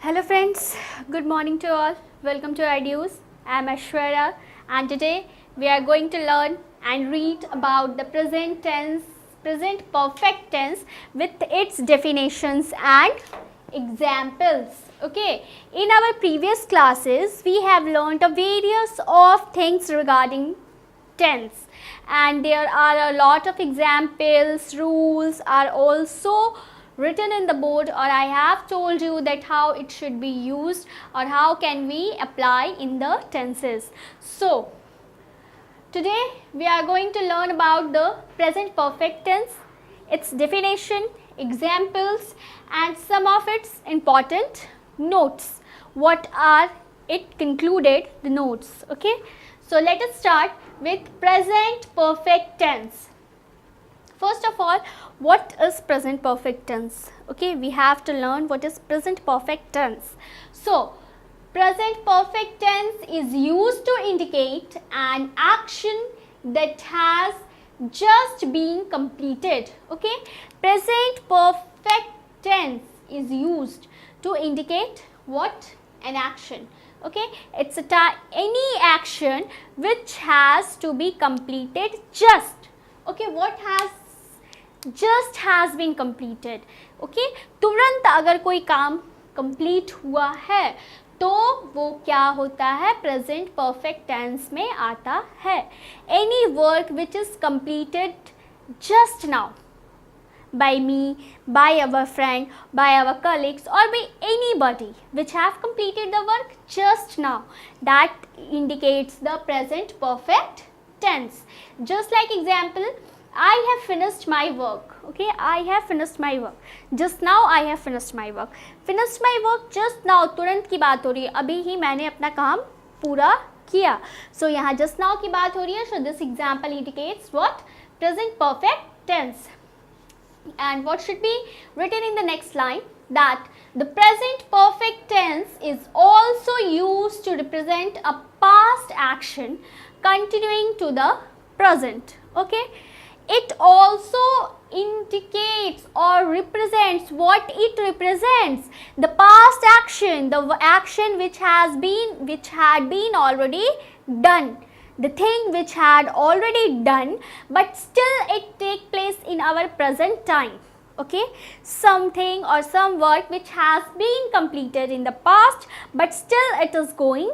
Hello friends, good morning to all. Welcome to EDUZ. I am Ashwarya and today we are going to learn and read about the present tense, present perfect tense with its definitions and examples. Okay, in our previous classes we have learned a various of things regarding tense and there are a lot of examples, rules are also written in the board, or I have told you that how it should be used or how can we apply in the tenses. So today we are going to learn about the present perfect tense, its definition, examples and some of its important notes. What are it concluded, the notes. Okay, so let us start with present perfect tense. First of all, what is present perfect tense? Okay, we have to learn what is present perfect tense. So, present perfect tense is used to indicate an action that has just been completed. Okay, present perfect tense is used to indicate what? An action. Okay, it's any action which has to be completed just. Okay, what has just has been completed. Okay, तुरंत अगर कोई काम complete हुआ है तो वो क्या होता है? Present perfect tense में आता है. Any work which is completed just now by me, by our friend, by our colleagues or by anybody which have completed the work just now, that indicates the present perfect tense. Just like example, I have finished my work. Okay, I have finished my work. Just now I have finished my work. Finished my work just now, तुरंत की बात हो रही है, अभी ही मैंने अपना काम पूरा किया. So यहाँ just now की बात हो रही है. So this example indicates what? Present perfect tense. And what should be written in the next line? That the present perfect tense is also used to represent a past action continuing to the present. Okay, it also indicates or represents what it represents, the past action, the action which had been already done, the thing which had already done but still it take place in our present time. Okay, something or some work which has been completed in the past but still it is going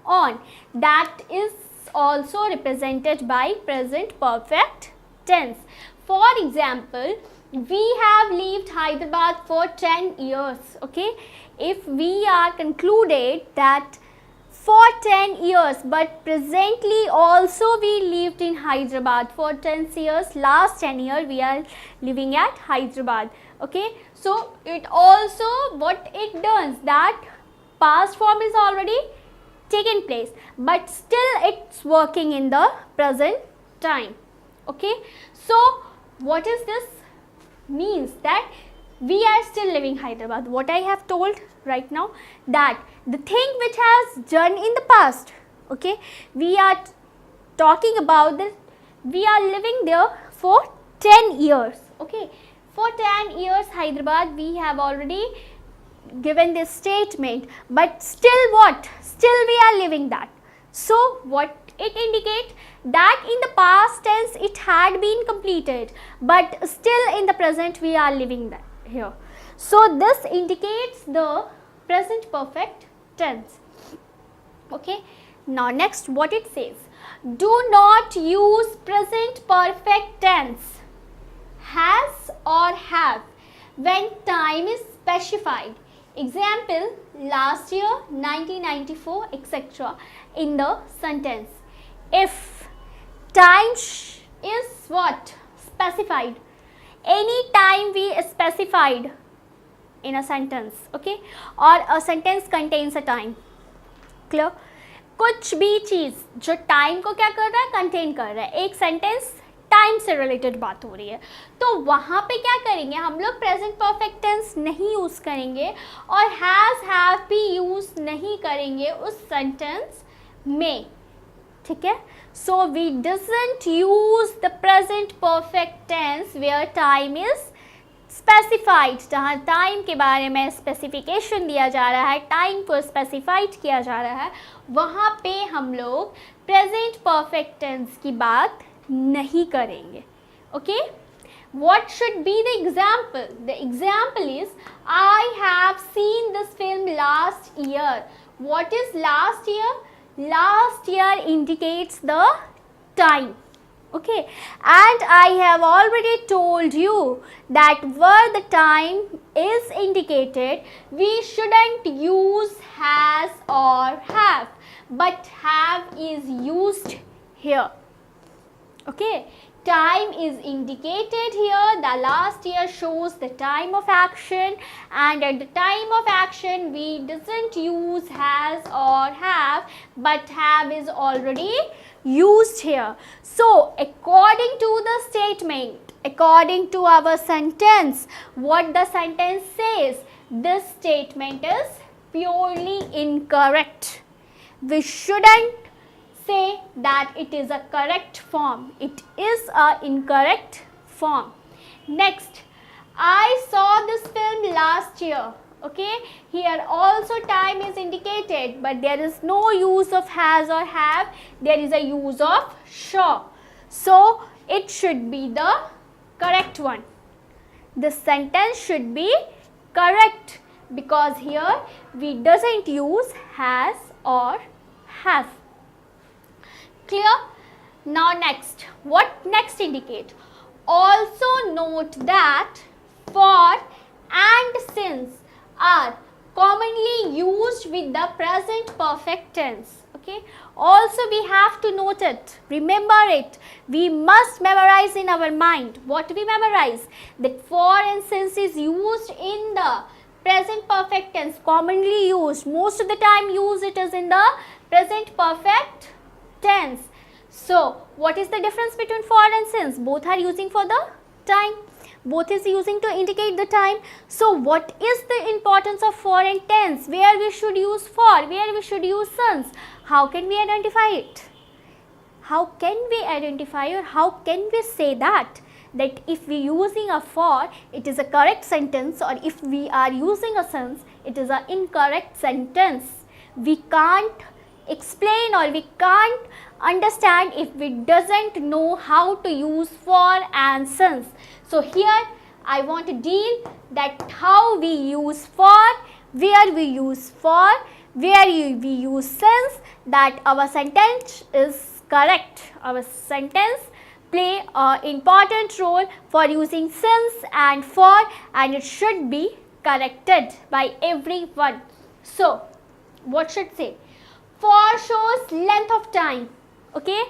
on, that is also represented by present perfect tense. For example, we have lived Hyderabad for 10 years. Okay, if we are concluded that for 10 years but presently also we lived in Hyderabad for 10 years, last 10 years we are living at Hyderabad. Okay, so it also what it does, that past form is already taken place but still it's working in the present time. Okay, so what is this means? That we are still living Hyderabad. What I have told right now, that the thing which has done in the past, okay, we are talking about that we are living there for 10 years. Okay, for 10 years Hyderabad we have already given this statement, but still what? Still we are living that. So what it indicates? That in the past tense it had been completed but still in the present we are living that here. So this indicates the present perfect tense. Okay, now next what it says, do not use present perfect tense has or have when time is specified. Example, last year, 1994, etc. in the sentence. If time is what? Specified. Any time we specified in a sentence. Okay, or a sentence contains a time. Clear? कुछ भी चीज़ जो time को क्या कर रहा है? Contain कर रहा है. एक सेंटेंस टाइम से रिलेटेड बात हो रही है तो वहाँ पे क्या करेंगे हम लोग? प्रेजेंट परफेक्ट टेंस नहीं यूज़ करेंगे और हैज़ हैव भी यूज़ नहीं करेंगे उस सेंटेंस में. ठीक है, so we doesn't use the present perfect tense where time is specified, जहाँ टाइम के बारे में स्पेसिफिकेशन दिया जा रहा है, टाइम को स्पेसिफाइड किया जा रहा है, वहाँ पे हम लोग प्रेजेंट परफेक्ट टेंस की बात नहीं करेंगे. Okay, what should be the example? The example is, I have seen this film last year. What is last year? Last year indicates the time. Okay, and I have already told you that where the time is indicated, we shouldn't use has or have, but have is used here. Okay, time is indicated here. The last year shows the time of action, and at the time of action we doesn't use has or have, but have is already used here. So according to the statement, according to our sentence, what the sentence says, this statement is purely incorrect. We shouldn't say that it is a correct form. It is a incorrect form. Next, I saw this film last year. Okay, here also time is indicated, but there is no use of has or have, there is a use of saw. So it should be the correct one. This sentence should be correct because here we doesn't use has or have. Clear? Now next, what next indicate? Also note that for and since are commonly used with the present perfect tense. Okay, also we have to note it, remember it. We must memorize in our mind. What we memorize? That for and since is used in the present perfect tense, commonly used. Most of the time use it is in the present perfect tense. So what is the difference between for and since? Both are using for the time, both is using to indicate the time. So what is the importance of for and tense? Where we should use for, where we should use since? How can we identify it? How can we identify, or how can we say that if we using a for, it is a correct sentence, or if we are using a since, it is an incorrect sentence? We can't explain, or we can't understand if we doesn't know how to use for and since. So here I want to deal that how we use for, where we use for, where we use since, that our sentence is correct. Our sentence play an important role for using since and for, and it should be corrected by everyone. So what should say? For shows length of time. Okay,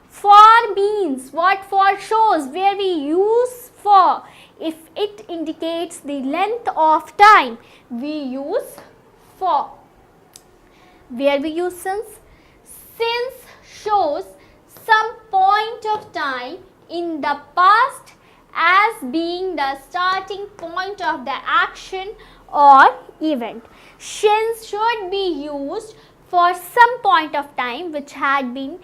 for means what? For shows, where we use for, if it indicates the length of time, we use for. Where we use since? Since shows some point of time in the past as being the starting point of the action or event. Since should be used for some point of time which had been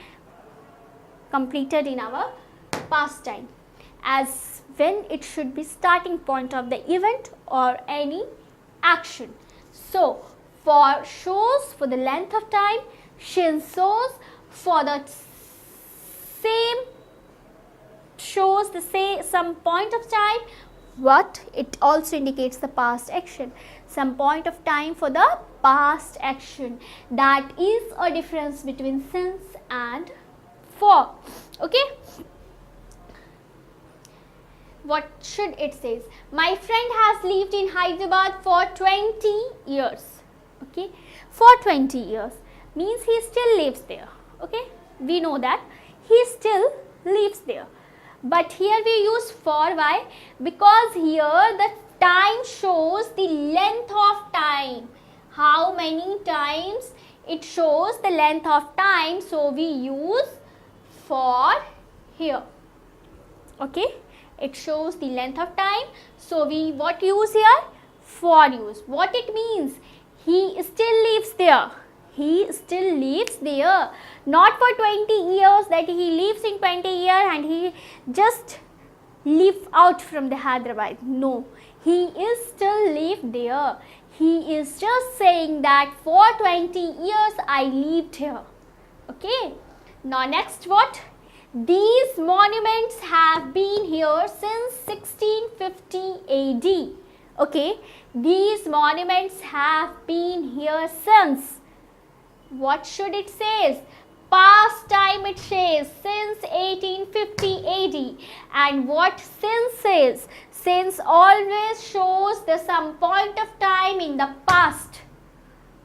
completed in our past time, as when it should be starting point of the event or any action. So for shows for the length of time, since shows for the same, shows the same some point of time. What? It also indicates the past action, some point of time for the past action. That is a difference between since and for. Okay, what should it says? My friend has lived in Hyderabad for 20 years. Okay, for 20 years means he still lives there. Okay, we know that he still lives there, but here we use for. Why? Because here the time shows the length of time, how many times it shows the length of time, so we use for here. Okay, it shows the length of time, so we what use here? For use. What it means? He still lives there. He still lives there. Not for 20 years, that he lives in 20 years and he just live out from the Hyderabad. No, He is still lived there. He is just saying that for 20 years I lived here. Okay. Now next what? These monuments have been here since 1650 AD. Okay. These monuments have been here since. What should it say? Past time it says since 1850 AD. And what since says? Since always shows the some point of time in the past.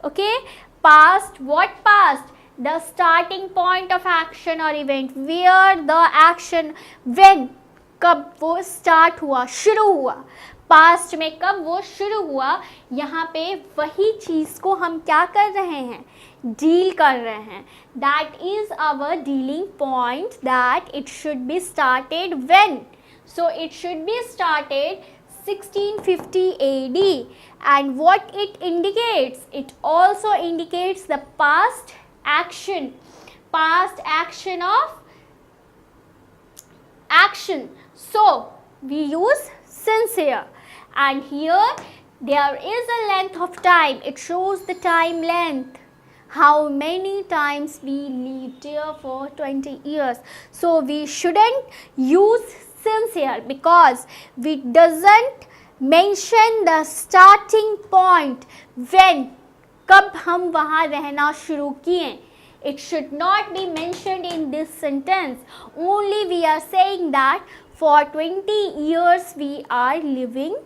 Okay. Past, what past? The starting point of action or event, where the action, when, कब वो start हुआ, शुरू हुआ. Past में कब वो शुरू हुआ, यहाँ पे वही चीज़ को हम क्या कर रहे हैं, डील कर रहे हैं. That is our dealing point, that it should be started when. So it should be started 1650 AD. And what it indicates? It also indicates the past action of action. So we use since here, and here there is a length of time. It shows the time length, how many times we lived here for 20 years. So we shouldn't use since here because we doesn't mention the starting point, when, कब हम वहाँ रहना शुरू किए. It should not be mentioned in this sentence. Only we are saying that for 20 years we are living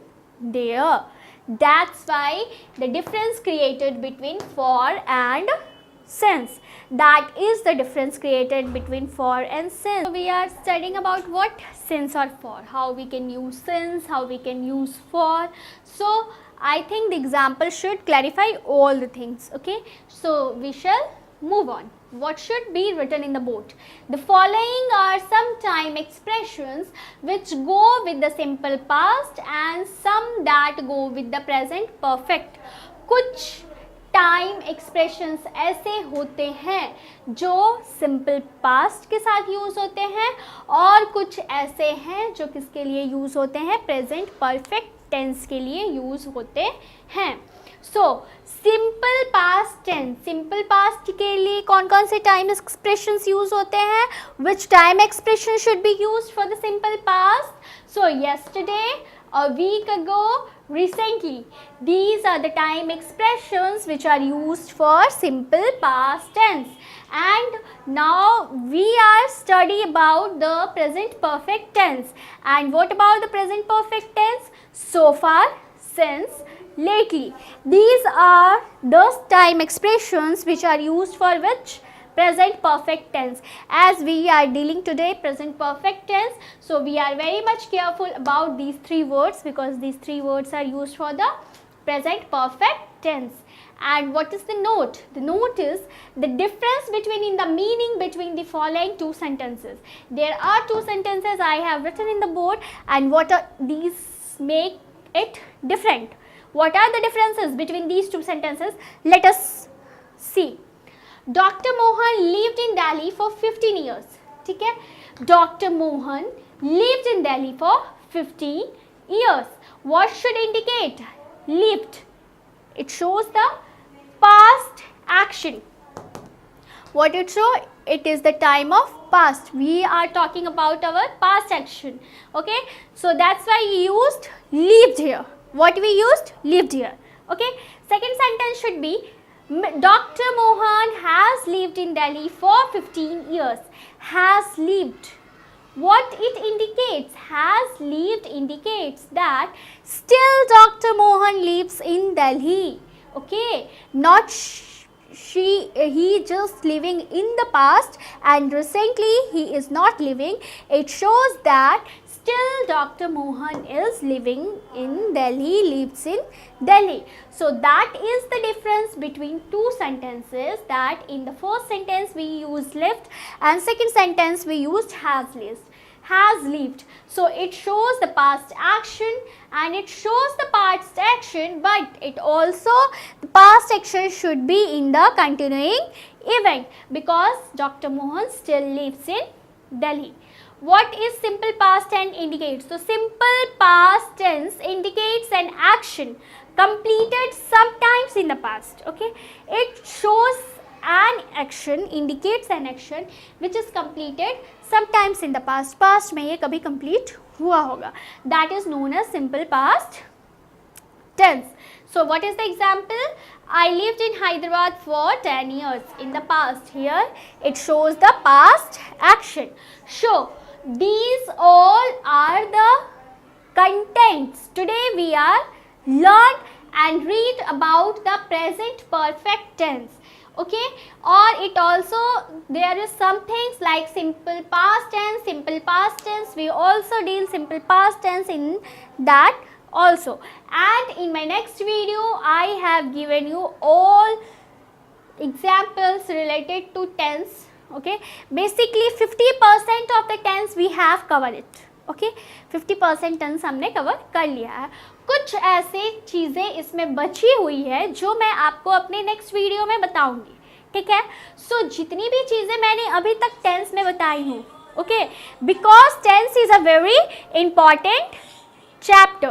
there. That's why the difference created between for and since. That is the difference created between for and since. So we are studying about what? Since or for. How we can use since, how we can use for. So I think the example should clarify all the things. Okay. So we shall move on. What should be written in the board? The following are some time expressions which go with the simple past and some that go with the present perfect. कुछ time expressions ऐसे होते हैं जो simple past के साथ use होते हैं और कुछ ऐसे हैं जो किसके लिए यूज़ होते हैं, प्रेजेंट परफेक्ट टेंस के लिए यूज़ होते हैं. So simple past tense, simple past के लिए कौन कौन से टाइम एक्सप्रेशंस यूज़ होते हैं? Which time expression should be used for the simple past? So yesterday, a week ago, recently. These are the time expressions which are used for simple past tense. And now we are studying about the present perfect tense. And what about the present perfect tense? So far, since, lately. These are those time expressions which are used for which? Present perfect tense. As we are dealing today present perfect tense, so we are very much careful about these three words because these three words are used for the present perfect tense. And what is the note? The note is the difference between the meaning between the following two sentences. There are two sentences I have written in the board, and what are these make it different? What are the differences between these two sentences? Let us see. Dr. Mohan lived in Delhi for 15 years. ठीक है? Dr. Mohan lived in Delhi for 15 years. What should indicate? Lived. It shows the past action. What it show? It is the time of past. We are talking about our past action. Okay? So that's why we used lived here. What we used? Lived here. Okay? Second sentence should be Dr. Mohan has lived in Delhi for 15 years. Has lived. What it indicates? Has lived indicates that still Dr. Mohan lives in Delhi. Okay, not he just living in the past and recently he is not living. It shows that still Dr. Mohan is living in Delhi, lives in Delhi. So that is the difference between two sentences, that in the first sentence we used lived and second sentence we used has lived. Has lived. So it shows the past action and it shows the past action, but it also the past action should be in the continuing event because Dr. Mohan still lives in Delhi. what is simple past tense indicates? So simple past tense indicates an action completed sometimes in the past. Okay, it shows an action, indicates an action which is completed sometimes in the past. Past में ये कभी complete हुआ होगा. That is known as simple past tense. So what is the example? I lived in Hyderabad for 10 years in the past. Here it shows the past action. So these all are the contents. Today we are learn and read about the present perfect tense. Okay, or it also there is some things like simple past tense, simple past tense. We also deal simple past tense in that also. And in my next video I have given you all examples related to tense. Okay, basically 50% of the tense we have covered it. Okay 50% tense हमने cover कर लिया है. कुछ ऐसे चीज़ें इसमें बची हुई है जो मैं आपको अपने नेक्स्ट वीडियो में बताऊंगी. ठीक है. सो जितनी भी चीज़ें मैंने अभी तक टेंस में बताई हूँ, okay, because tense is a very important chapter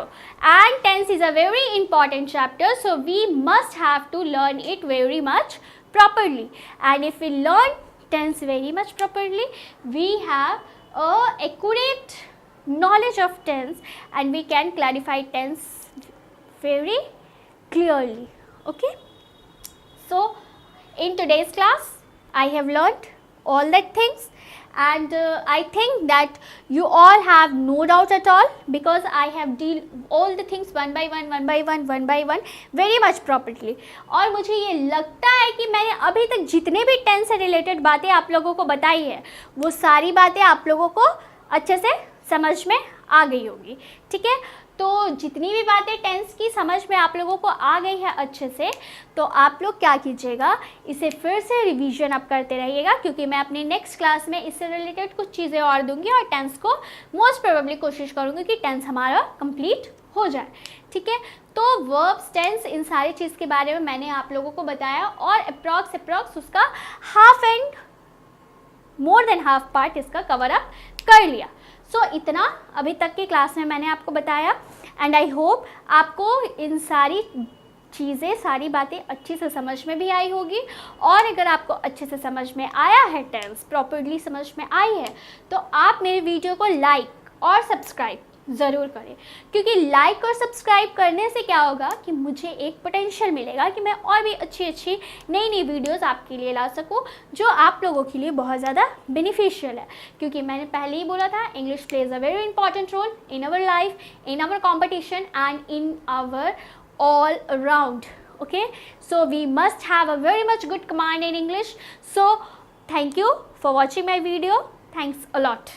and tense is a very important chapter, so we must have to learn it very much properly. And if we learn tense very much properly, we have a accurate knowledge of tense and we can clarify tense very clearly. Okay, so in today's class I have learned all that things, and I think that you all have no doubt at all because I have deal all the things one by one very much properly. और मुझे ये लगता है कि मैंने अभी तक जितने भी टेंस से रिलेटेड बातें आप लोगों को बताई है वो सारी बातें आप लोगों को अच्छे से समझ में आ गई होगी. ठीक है, तो जितनी भी बातें टेंस की समझ में आप लोगों को आ गई है अच्छे से, तो आप लोग क्या कीजिएगा, इसे फिर से रिवीजन अप करते रहिएगा क्योंकि मैं अपने नेक्स्ट क्लास में इससे रिलेटेड कुछ चीज़ें और दूंगी और टेंस को मोस्ट प्रोबेबली कोशिश करूँगी कि टेंस हमारा कंप्लीट हो जाए. ठीक है, तो वर्ब्स, टेंस, इन सारी चीज़ के बारे में मैंने आप लोगों को बताया और अप्रॉक्स उसका half and more than half part इसका कवर अप कर लिया. सो इतना अभी तक की क्लास में मैंने आपको बताया एंड आई होप आपको इन सारी चीज़ें, सारी बातें अच्छी से समझ में भी आई होगी. और अगर आपको अच्छे से समझ में आया है, टेंस प्रॉपर्ली समझ में आई है, तो आप मेरे वीडियो को लाइक और सब्सक्राइब ज़रूर करें क्योंकि लाइक और सब्सक्राइब करने से क्या होगा कि मुझे एक पोटेंशियल मिलेगा कि मैं और भी अच्छी नई वीडियोस आपके लिए ला सकूं जो आप लोगों के लिए बहुत ज़्यादा बेनिफिशियल है. क्योंकि मैंने पहले ही बोला था, English plays a very important role in our life, in our competition and in our all around. Okay, so we must have a very much good command in English. So thank you for watching my video. Thanks a lot.